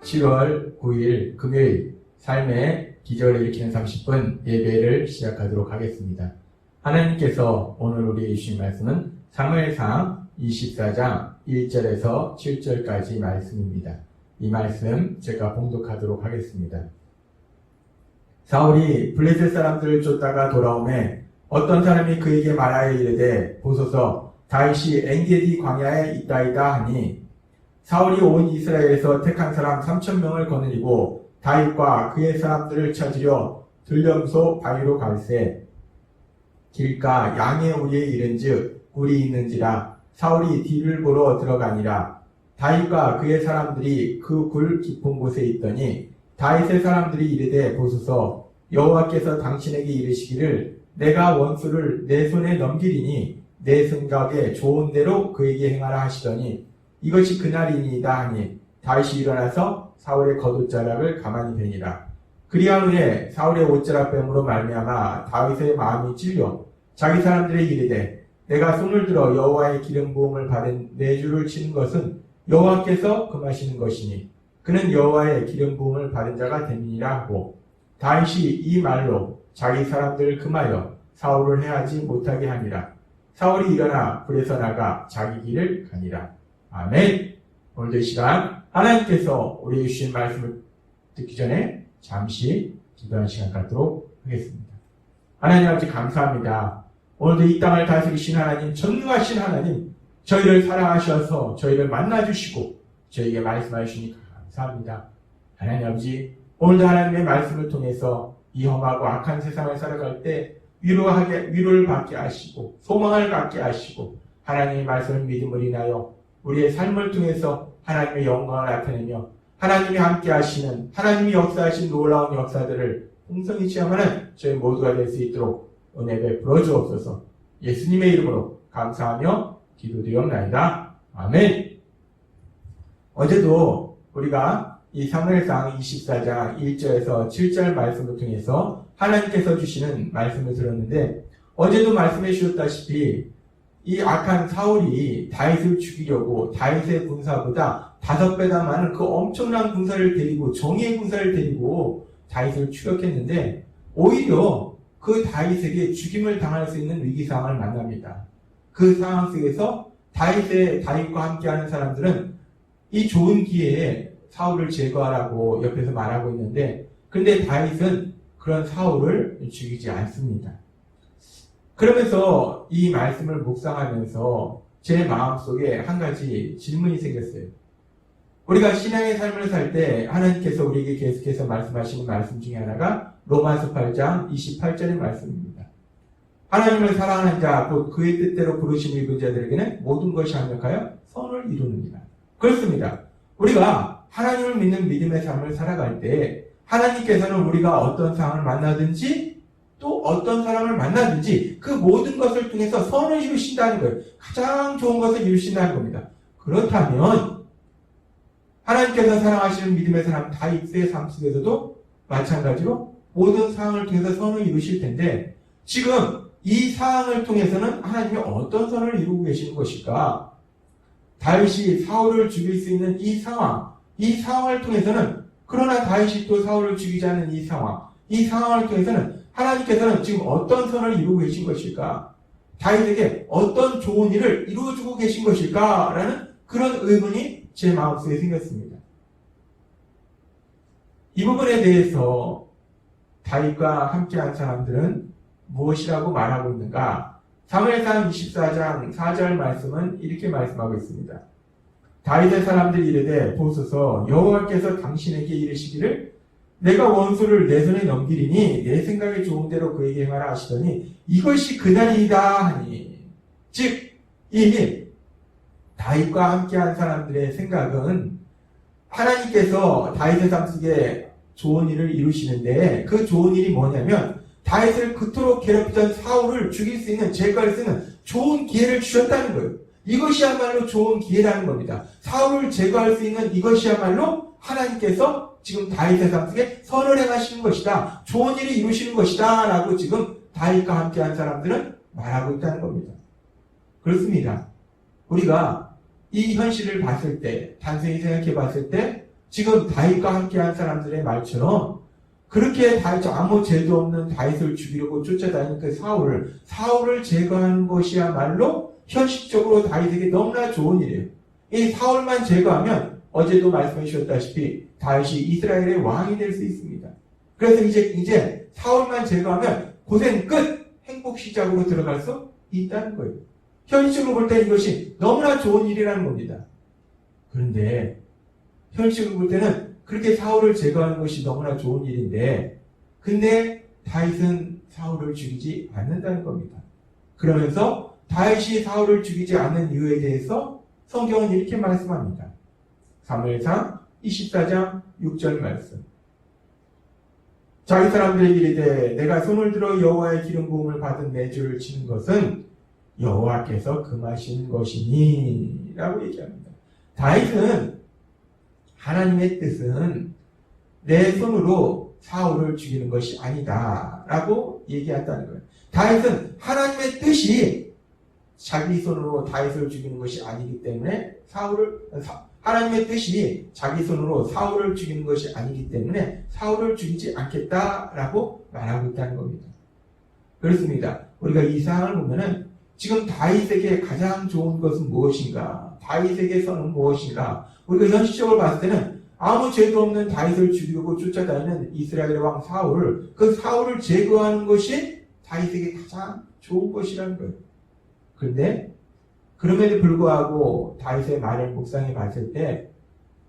7월 9일 금요일 삶의 기적을 일으키는 30분 예배를 시작하도록 하겠습니다. 하나님께서 오늘 우리에게 주신 말씀은 사무엘상 24장 1절에서 7절까지 말씀입니다. 이 말씀 제가 봉독하도록 하겠습니다. 사울이 블레셋 사람들을 쫓다가 돌아오매 어떤 사람이 그에게 말하여 이르되 보소서 다윗이 엔게디 광야에 있다이다 하니 사울이 온 이스라엘에서 택한 사람 3,000명을 거느리고 다윗과 그의 사람들을 찾으려 들렴소 바위로 갈새 길가 양의 우리에 이른즉 굴이 있는지라 사울이 뒤를 보러 들어가니라. 다윗과 그의 사람들이 그 굴 깊은 곳에 있더니 다윗의 사람들이 이르되 보소서 여호와께서 당신에게 이르시기를 내가 원수를 내 손에 넘기리니 내 생각에 좋은 대로 그에게 행하라 하시더니 이것이 그날이니이다 하니 다윗이 일어나서 사울의 겉옷자락을 가만히 베니라. 그리한 후에 사울의 옷자락 뱀으로 말미암아 다윗의 마음이 찔려 자기 사람들에게 이르되 내가 손을 들어 여호와의 기름 부음을 받은 내 주를 치는 것은 여호와께서 금하시는 것이니 그는 여호와의 기름 부음을 받은 자가 됨이니라 하고 다윗이 이 말로 자기 사람들을 금하여 사울을 해하지 못하게 하니라. 사울이 일어나 굴에서 나가 자기 길을 가니라. 아멘. 오늘도 이 시간 하나님께서 우리에게 주신 말씀을 듣기 전에 잠시 기도하는 시간 갖도록 하겠습니다. 하나님 아버지 감사합니다. 오늘도 이 땅을 다스리신 하나님, 전능하신 하나님, 저희를 사랑하셔서 저희를 만나주시고 저희에게 말씀하시니 감사합니다. 하나님 아버지, 오늘도 하나님의 말씀을 통해서 이 험하고 악한 세상을 살아갈 때 위로를 받게 하시고 소망을 갖게 하시고 하나님의 말씀을 믿음을 인하여 우리의 삶을 통해서 하나님의 영광을 나타내며 하나님이 함께 하시는 하나님이 역사하신 놀라운 역사들을 풍성히 체험하는 저희 모두가 될 수 있도록 은혜 베풀어 주옵소서. 예수님의 이름으로 감사하며 기도드리옵나이다. 아멘. 어제도 우리가 이 사무엘상 24장 1절에서 7절 말씀을 통해서 하나님께서 주시는 말씀을 들었는데 어제도 말씀해 주셨다시피 이 악한 사울이 다윗을 죽이려고 다윗의 군사보다 5배나 많은 그 엄청난 군사를 데리고 정예의 군사를 데리고 다윗을 추격했는데 오히려 그 다윗에게 죽임을 당할 수 있는 위기 상황을 만납니다. 그 상황 속에서 다윗과 함께하는 사람들은 이 좋은 기회에 사울을 제거하라고 옆에서 말하고 있는데 근데 다윗은 그런 사울을 죽이지 않습니다. 그러면서 이 말씀을 묵상하면서 제 마음속에 한 가지 질문이 생겼어요. 우리가 신앙의 삶을 살 때 하나님께서 우리에게 계속해서 말씀하시는 말씀 중에 하나가 로마서 8장 28절의 말씀입니다. 하나님을 사랑하는 자, 곧 그의 뜻대로 부르심을 입은 자들에게는 모든 것이 합력하여 선을 이루느니라. 그렇습니다. 우리가 하나님을 믿는 믿음의 삶을 살아갈 때 하나님께서는 우리가 어떤 상황을 만나든지 또 어떤 사람을 만나든지 그 모든 것을 통해서 선을 이루신다는 거예요. 가장 좋은 것을 이루신다는 겁니다. 그렇다면 하나님께서 사랑하시는 믿음의 사람 다윗의 삶 속에서도 마찬가지로 모든 상황을 통해서 선을 이루실 텐데 지금 이 상황을 통해서는 하나님이 어떤 선을 이루고 계시는 것일까? 다윗이 사울을 죽일 수 있는 이 상황을 통해서는 그러나 다윗이 또 사울을 죽이지 않는 이 상황을 통해서는 하나님께서는 지금 어떤 선을 이루고 계신 것일까? 다윗에게 어떤 좋은 일을 이루어주고 계신 것일까? 라는 그런 의문이 제 마음속에 생겼습니다. 이 부분에 대해서 다윗과 함께한 사람들은 무엇이라고 말하고 있는가? 사무엘상 24장 4절 말씀은 이렇게 말씀하고 있습니다. 다윗의 사람들이 이르되 보소서 여호와께서 당신에게 이르시기를 내가 원수를 내 손에 넘기리니 내 생각에 좋은 대로 그에게 행하라 하시더니 이것이 그날이다 하니 즉 이 다윗과 함께한 사람들의 생각은 하나님께서 다윗의 삶 속에 좋은 일을 이루시는데 그 좋은 일이 뭐냐면 다윗을 그토록 괴롭히던 사울을 죽일 수 있는 제거할 수 있는 좋은 기회를 주셨다는 거예요. 이것이야말로 좋은 기회라는 겁니다. 사울을 제거할 수 있는 이것이야말로 하나님께서 지금 다윗의 삶 속에 선을 행하시는 것이다. 좋은 일을 이루시는 것이다. 라고 지금 다윗과 함께한 사람들은 말하고 있다는 겁니다. 그렇습니다. 우리가 이 현실을 봤을 때, 단순히 생각해 봤을 때 지금 다윗과 함께한 사람들의 말처럼 그렇게 다윗 아무 죄도 없는 다윗을 죽이려고 쫓아다니는 그 사울을 제거하는 것이야말로 현실적으로 다윗에게 너무나 좋은 일이에요. 이 사울만 제거하면 어제도 말씀해 주셨다시피 다윗이 이스라엘의 왕이 될 수 있습니다. 그래서 이제 사울만 제거하면 고생 끝, 행복 시작으로 들어갈 수 있다는 거예요. 현실적으로 볼 때 이것이 너무나 좋은 일이라는 겁니다. 그런데 현실적으로 볼 때는 그렇게 사울을 제거하는 것이 너무나 좋은 일인데, 근데 다윗은 사울을 죽이지 않는다는 겁니다. 그러면서 다윗이 사울을 죽이지 않는 이유에 대해서 성경은 이렇게 말씀합니다. 사무엘상 24장 6절 말씀. 자기 사람들에게 이르되 내가 손을 들어 여호와의 기름 부음을 받은 내 주를 치는 것은 여호와께서 금하신 것이니 라고 얘기합니다. 다윗은 하나님의 뜻은 내 손으로 사울을 죽이는 것이 아니다 라고 얘기했다는 거예요. 다윗은 하나님의 뜻이 자기 손으로 다윗을 죽이는 것이 아니기 때문에 하나님의 뜻이 자기 손으로 사울을 죽이는 것이 아니기 때문에 사울을 죽이지 않겠다라고 말하고 있다는 겁니다. 그렇습니다. 우리가 이 상황을 보면은 지금 다윗에게 가장 좋은 것은 무엇인가? 다윗에게서는 무엇인가? 우리가 현실적으로 봤을 때는 아무 죄도 없는 다윗을 죽이려고 쫓아다니는 이스라엘 왕 사울, 그 사울을 제거하는 것이 다윗에게 가장 좋은 것이라는 거예요. 그런데 그럼에도 불구하고 다윗의 말을 묵상해 봤을 때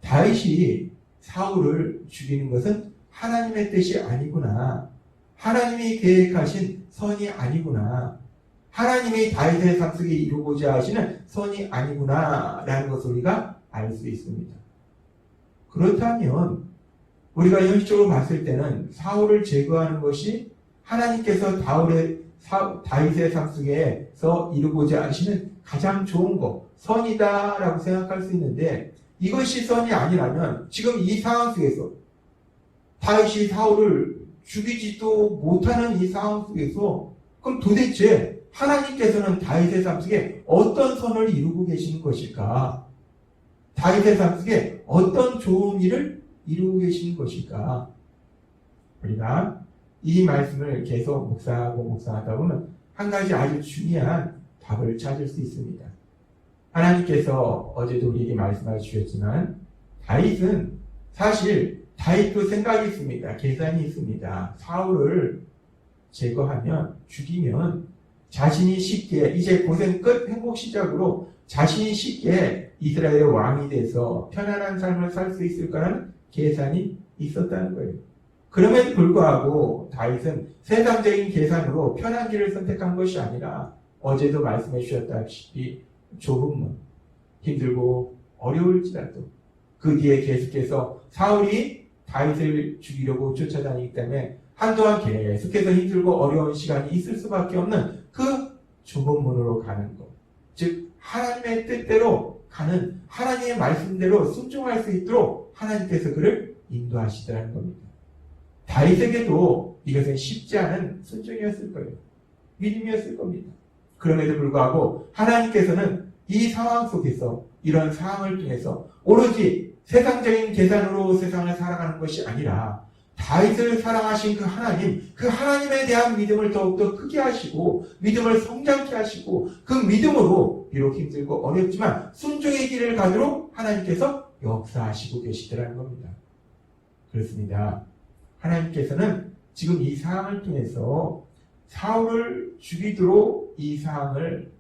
다윗이 사울을 죽이는 것은 하나님의 뜻이 아니구나. 하나님이 계획하신 선이 아니구나. 하나님이 다윗의 삶 속에 이루고자 하시는 선이 아니구나 라는 것을 우리가 알 수 있습니다. 그렇다면 우리가 현실적으로 봤을 때는 사울을 제거하는 것이 하나님께서 다윗의 삶 속에서 이루고자 하시는 가장 좋은 것, 선이다라고 생각할 수 있는데 이것이 선이 아니라면 지금 이 상황 속에서 다윗이 사울을 죽이지도 못하는 이 상황 속에서 그럼 도대체 하나님께서는 다윗의 삶 속에 어떤 선을 이루고 계시는 것일까? 다윗의 삶 속에 어떤 좋은 일을 이루고 계시는 것일까? 우리가 이 말씀을 계속 묵상하다 보면 한 가지 아주 중요한 답을 찾을 수 있습니다. 하나님께서 어제도 우리에게 말씀해 주셨지만 다윗은 사실 다윗도 생각이 있습니다. 계산이 있습니다. 사울을 제거하면 죽이면 자신이 쉽게 이제 고생 끝 행복 시작으로 자신이 쉽게 이스라엘의 왕이 돼서 편안한 삶을 살 수 있을 거라는 계산이 있었다는 거예요. 그럼에도 불구하고 다윗은 세상적인 계산으로 편한 길을 선택한 것이 아니라 어제도 말씀해 주셨다시피 좁은 문, 힘들고 어려울지라도 그 뒤에 계속해서 사울이 다윗을 죽이려고 쫓아다니기 때문에 한동안 계속해서 힘들고 어려운 시간이 있을 수밖에 없는 그 좁은 문으로 가는 것. 즉 하나님의 뜻대로 가는 하나님의 말씀대로 순종할 수 있도록 하나님께서 그를 인도하시더라는 겁니다. 다윗에게도 이것은 쉽지 않은 순종이었을 거예요. 믿음이었을 겁니다. 그럼에도 불구하고 하나님께서는 이 상황 속에서 이런 상황을 통해서 오로지 세상적인 계산으로 세상을 살아가는 것이 아니라 다윗을 사랑하신 그 하나님에 대한 믿음을 더욱더 크게 하시고 믿음을 성장케 하시고 그 믿음으로 비록 힘들고 어렵지만 순종의 길을 가도록 하나님께서 역사하시고 계시더라는 겁니다. 그렇습니다. 하나님께서는 지금 이 상황을 통해서 사울을 죽이도록 이 상황을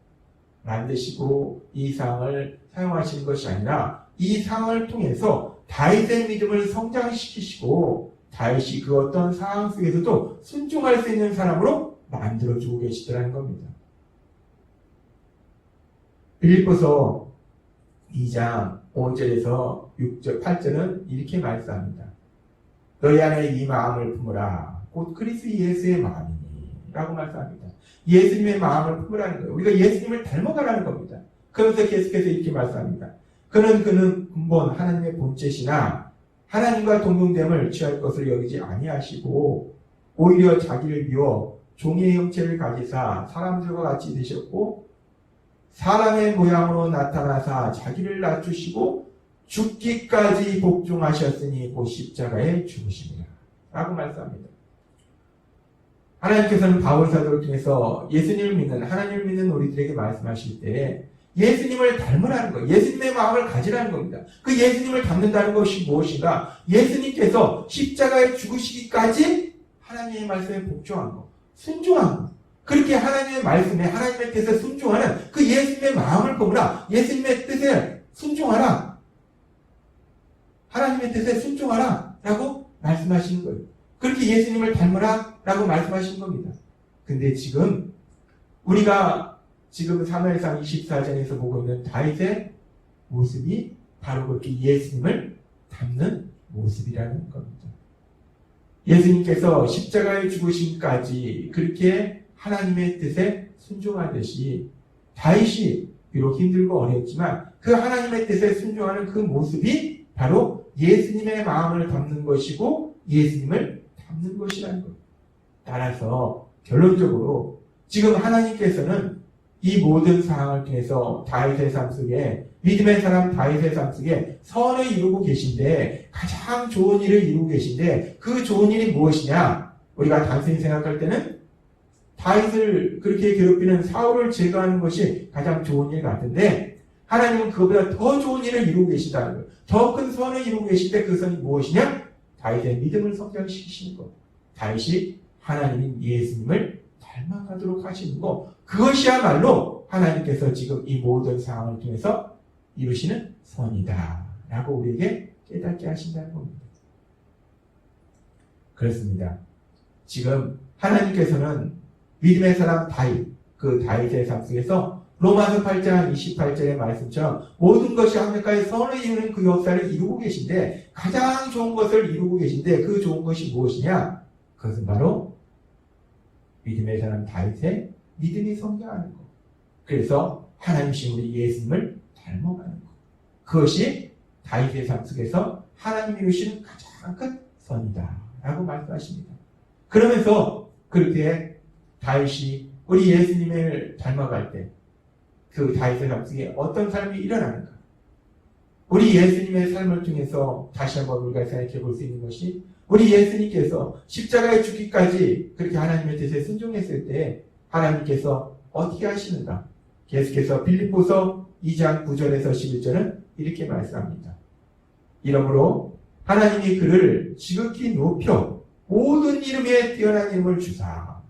만드시고 이 상황을 사용하시는 것이 아니라 이 상황을 통해서 다윗의 믿음을 성장시키시고 다윗이 그 어떤 상황 속에서도 순종할 수 있는 사람으로 만들어주고 계시더라는 겁니다. 빌립보서 2장 5절에서 6절, 8절은 이렇게 말씀합니다. 너희 안에 이 마음을 품으라. 곧 그리스도 예수의 마음이니 라고 말씀합니다. 예수님의 마음을 품으라는 거예요. 우리가 예수님을 닮아가라는 겁니다. 그러면서 계속해서 이렇게 말씀합니다. 그는 근본 하나님의 본체시나 하나님과 동등됨을 취할 것을 여기지 아니하시고 오히려 자기를 비워 종의 형체를 가지사 사람들과 같이 되셨고 사람의 모양으로 나타나사 자기를 낮추시고 죽기까지 복종하셨으니 곧 십자가에 죽으심이라 라고 말씀합니다. 하나님께서는 바울 사도를 통해서 예수님을 믿는, 하나님을 믿는 우리들에게 말씀하실 때 예수님을 닮으라는 거예요. 예수님의 마음을 가지라는 겁니다. 그 예수님을 닮는다는 것이 무엇인가? 예수님께서 십자가에 죽으시기까지 하나님의 말씀에 복종한 거, 순종한 거. 그렇게 하나님의 말씀에, 하나님의 뜻에 순종하는 그 예수님의 마음을 보라. 예수님의 뜻에 순종하라. 하나님의 뜻에 순종하라. 라고 말씀하시는 거예요. 그렇게 예수님을 닮으라. 라고 말씀하시는 겁니다. 근데 지금 우리가 지금 사무엘상 24장에서 보고 있는 다윗의 모습이 바로 그렇게 예수님을 닮는 모습이라는 겁니다. 예수님께서 십자가에 죽으심까지 그렇게 하나님의 뜻에 순종하듯이 다윗이 비록 힘들고 어렵지만 그 하나님의 뜻에 순종하는 그 모습이 바로 예수님의 마음을 담는 것이고 예수님을 담는 것이라는 것. 따라서 결론적으로 지금 하나님께서는 이 모든 상황을 통해서 다윗의 삶 속에, 믿음의 사람 다윗의 삶 속에 선을 이루고 계신데, 가장 좋은 일을 이루고 계신데 그 좋은 일이 무엇이냐? 우리가 단순히 생각할 때는 다윗을 그렇게 괴롭히는 사울을 제거하는 것이 가장 좋은 일 같은데, 하나님은 그보다 더 좋은 일을 이루고 계시다는 거예요. 더 큰 선을 이루고 계신데 그 선이 무엇이냐? 다윗의 믿음을 성장시키시는 것. 다윗이 하나님인 예수님을 닮아가도록 하시는 것. 그것이야말로 하나님께서 지금 이 모든 상황을 통해서 이루시는 선이다 라고 우리에게 깨닫게 하신다는 겁니다. 그렇습니다. 지금 하나님께서는 믿음의 사람 다윗, 그 다윗의 삶 속에서 로마서 8장 28절의 말씀처럼 모든 것이 합력하여 선을 이루는 그 역사를 이루고 계신데, 가장 좋은 것을 이루고 계신데 그 좋은 것이 무엇이냐? 그것은 바로 믿음의 사람 다윗의 믿음이 성장하는 것. 그래서 하나님이신 우리 예수님을 닮아가는 것. 그것이 다윗의 삶 속에서 하나님이 이루시는 가장 큰 선이다 라고 말씀하십니다. 그러면서 그렇게 다윗이 우리 예수님을 닮아갈 때 그 다윗의 삶 속에 어떤 삶이 일어나는가? 우리 예수님의 삶을 통해서 다시 한번 우리가 생각해 볼 수 있는 것이, 우리 예수님께서 십자가에 죽기까지 그렇게 하나님의 뜻에 순종했을 때 하나님께서 어떻게 하시는가? 계속해서 빌립보서 2장 9절에서 11절은 이렇게 말씀합니다. 이러므로 하나님이 그를 지극히 높여 모든 이름에 뛰어난 이름을 주사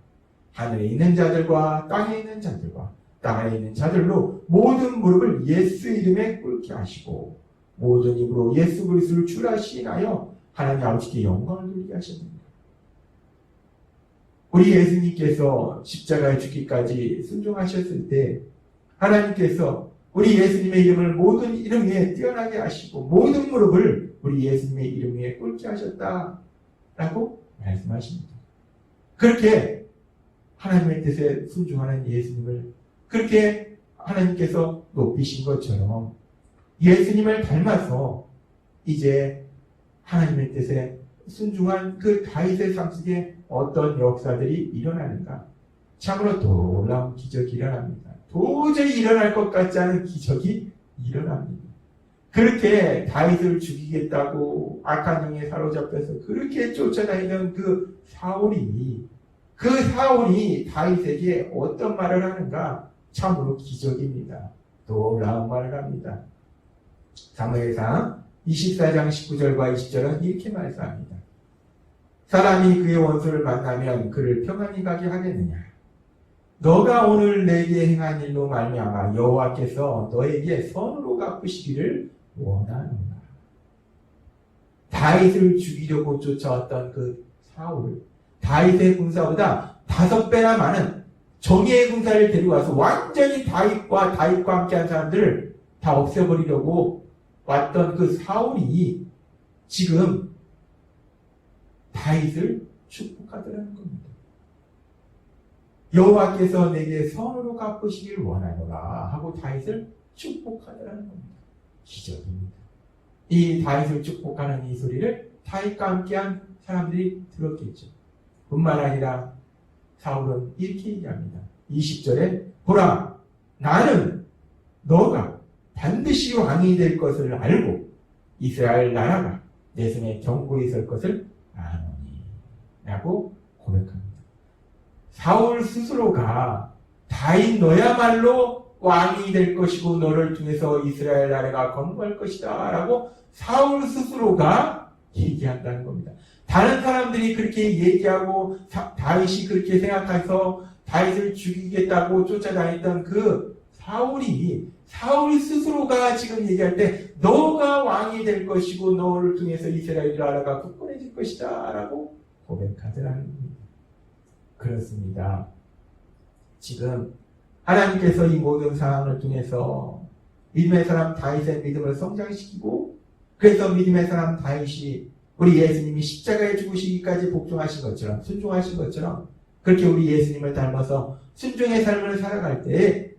하늘에 있는 자들과 땅에 있는 자들과 땅 안에 있는 자들로 모든 무릎을 예수 이름에 꿇게 하시고 모든 입으로 예수 그리스도를 주라 시인하여 하나님 아버지께 영광을 돌리게 하셨습니다. 우리 예수님께서 십자가에 죽기까지 순종하셨을 때 하나님께서 우리 예수님의 이름을 모든 이름 위에 뛰어나게 하시고 모든 무릎을 우리 예수님의 이름 위에 꿇게 하셨다라고 말씀하십니다. 그렇게 하나님의 뜻에 순종하는 예수님을 그렇게 하나님께서 높이신 것처럼 예수님을 닮아서 이제 하나님의 뜻에 순종한 그 다윗의 삶 속에 어떤 역사들이 일어나는가? 참으로 놀라운 기적이 일어납니다. 도저히 일어날 것 같지 않은 기적이 일어납니다. 그렇게 다윗을 죽이겠다고 악한 영에 사로잡혀서 그렇게 쫓아다니던 그 사울이 다윗에게 어떤 말을 하는가? 참으로 기적입니다. 놀라운 말을 합니다. 사무엘상 24장 19절과 20절은 이렇게 말씀합니다. 사람이 그의 원수를 만나면 그를 평안히 가게 하겠느냐? 너가 오늘 내게 행한 일로 말미암아 여호와께서 너에게 선으로 갚으시기를 원하노라. 다윗을 죽이려고 쫓아왔던 그 사울, 다윗의 군사보다 5배나 많은 정예의 군사를 데리고 와서 완전히 다윗과 함께한 사람들을 다 없애버리려고 왔던 그 사울이 지금 다윗을 축복하더라는 겁니다. 여호와께서 내게 선으로 갚으시길 원하노라 하고 다윗을 축복하더라는 겁니다. 기적입니다. 이 다윗을 축복하는 이 소리를 다윗과 함께한 사람들이 들었겠죠. 뿐만 아니라 사울은 이렇게 얘기합니다. 20절에 보라, 나는 너가 반드시 왕이 될 것을 알고 이스라엘 나라가 내 손에 견고히 설 것을 아노니 라고 고백합니다. 사울 스스로가 다윗 너야말로 왕이 될 것이고 너를 통해서 이스라엘 나라가 건국할 것이다 라고 사울 스스로가 얘기한다는 겁니다. 다른 사람들이 그렇게 얘기하고 다윗이 그렇게 생각해서 다윗을 죽이겠다고 쫓아다녔던 그 사울이 스스로가 지금 얘기할 때 너가 왕이 될 것이고 너를 통해서 이스라엘 나라가 굳건해질 것이다 라고 고백하더라는 겁니다. 그렇습니다. 지금 하나님께서 이 모든 상황을 통해서 믿음의 사람 다윗의 믿음을 성장시키고 그래서 믿음의 사람 다윗이 우리 예수님이 십자가에 죽으시기까지 복종하신 것처럼 순종하신 것처럼 그렇게 우리 예수님을 닮아서 순종의 삶을 살아갈 때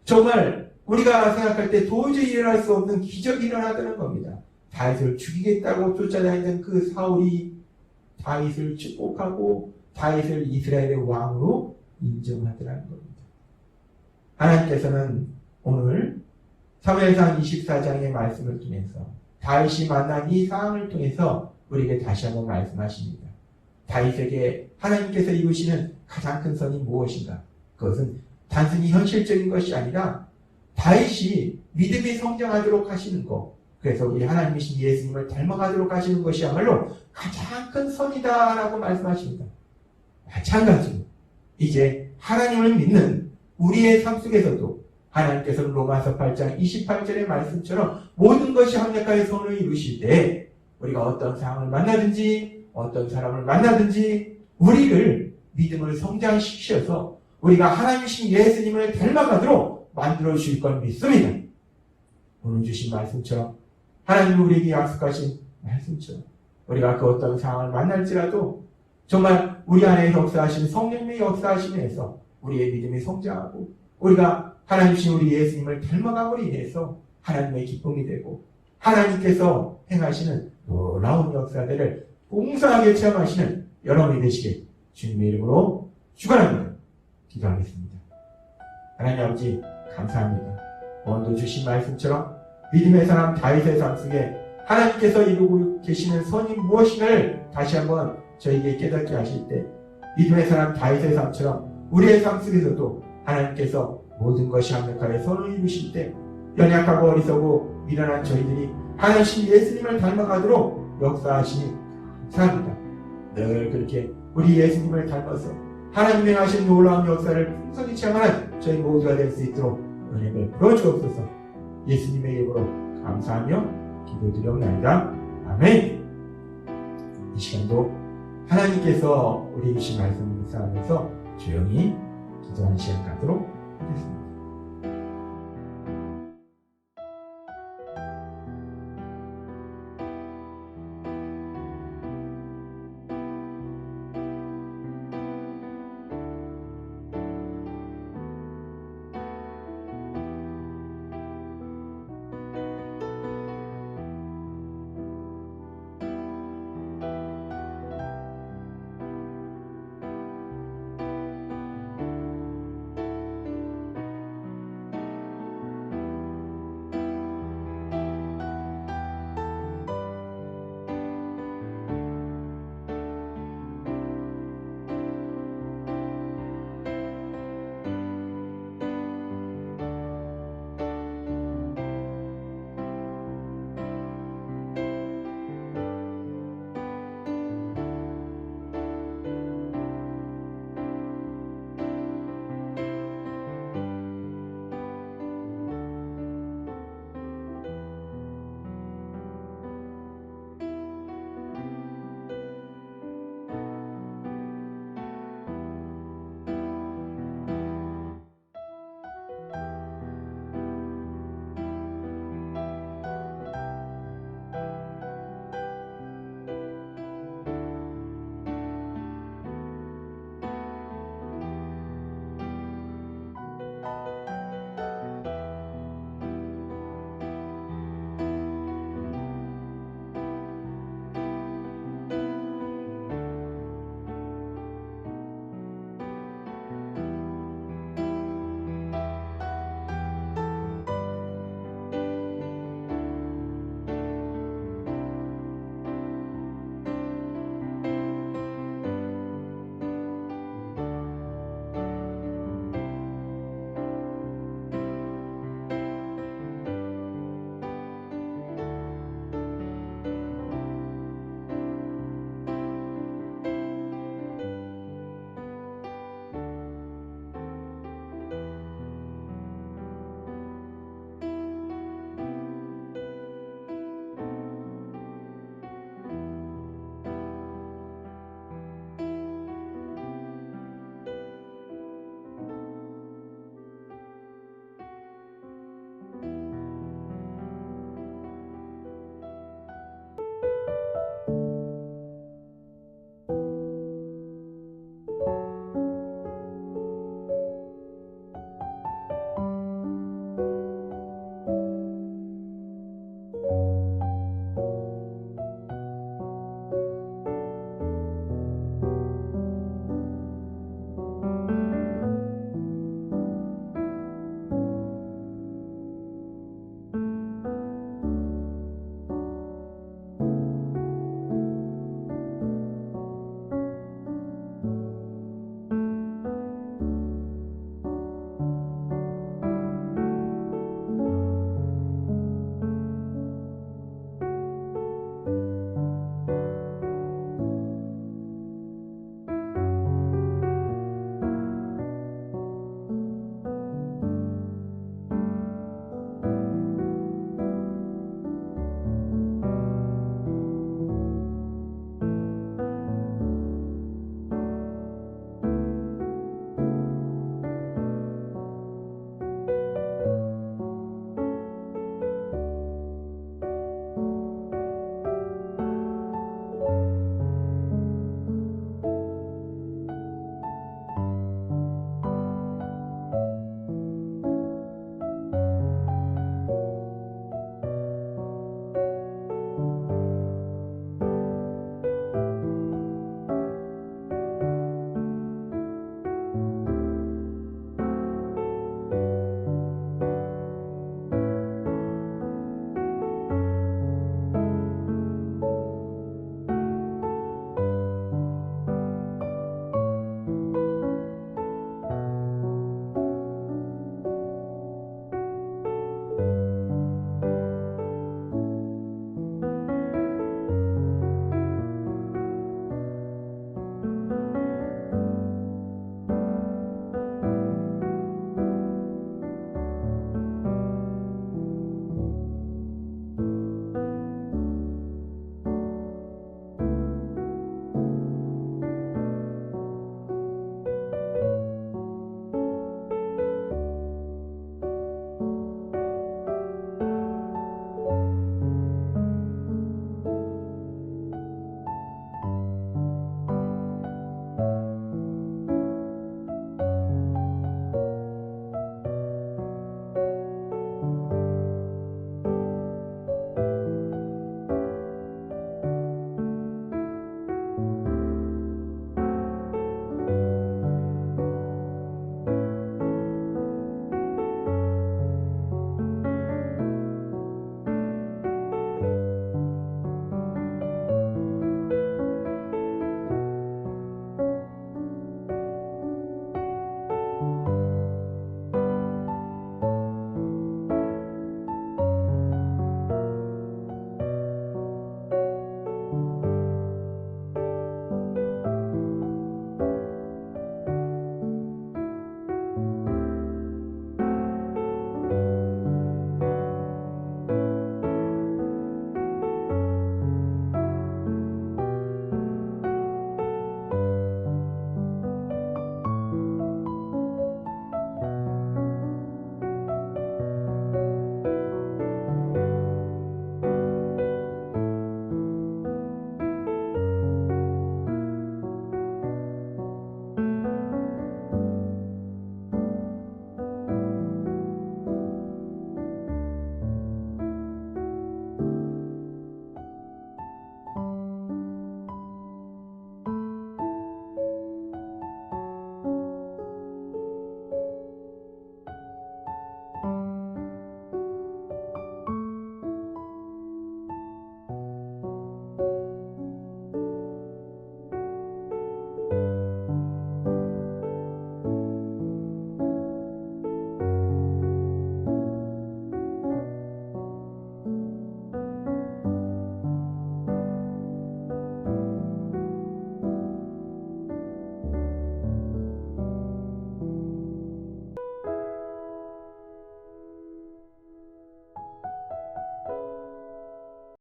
정말 우리가 생각할 때 도저히 일어날 수 없는 기적이 일어나더는 겁니다. 다윗을 죽이겠다고 쫓아다니던 그 사울이 다윗을 축복하고 다윗을 이스라엘의 왕으로 인정하더라는 겁니다. 하나님께서는 오늘 사무엘상 24장의 말씀을 통해서 다윗이 만난 이 상황을 통해서 우리에게 다시 한번 말씀하십니다. 다윗에게 하나님께서 이루시는 가장 큰 선이 무엇인가? 그것은 단순히 현실적인 것이 아니라 다윗이 믿음이 성장하도록 하시는 것, 그래서 우리 하나님이신 예수님을 닮아가도록 하시는 것이야말로 가장 큰 선이다라고 말씀하십니다. 마찬가지로 이제 하나님을 믿는 우리의 삶 속에서도 하나님께서는 로마서 8장 28절의 말씀처럼 모든 것이 합력하여 선을 이루실 때 우리가 어떤 상황을 만나든지 어떤 사람을 만나든지 우리를 믿음을 성장시키셔서 우리가 하나님이신 예수님을 닮아가도록 만들어 주실 걸 믿습니다. 오늘 주신 말씀처럼 하나님이 우리에게 약속하신 말씀처럼 우리가 그 어떤 상황을 만날지라도 정말 우리 안에 역사하신 성령의 역사하심에서 우리의 믿음이 성장하고 우리가 하나님이신 우리 예수님을 닮아감으로 인해서 하나님의 기쁨이 되고 하나님께서 행하시는 놀라운 역사들을 풍성하게 체험하시는 여러분이 되시길 주님의 이름으로 축원합니다. 기도하겠습니다. 하나님 아버지 감사합니다. 오늘도 주신 말씀처럼 믿음의 사람 다윗의 삶 속에 하나님께서 이루고 계시는 선이 무엇인가를 다시 한번 저에게 깨닫게 하실 때 믿음의 사람 다윗의 삶처럼 우리의 삶 속에서도 하나님께서 모든 것이 합력하여 선을 이루실 때 연약하고 어리석고 미련한 저희들이 하나님 예수님을 닮아가도록 역사하시니 감사합니다. 늘 그렇게 우리 예수님을 닮아서 하나님의 하신 놀라운 역사를 풍성히 체험하는 저희 모두가 될 수 있도록 은혜를 부어주옵소서. 예수님의 이름으로 감사하며 기도드리옵나이다. 아멘. 이 시간도 하나님께서 우리 주신 말씀을 묵상하면서 조용히 기도하는 시간 갖도록 하겠습니다.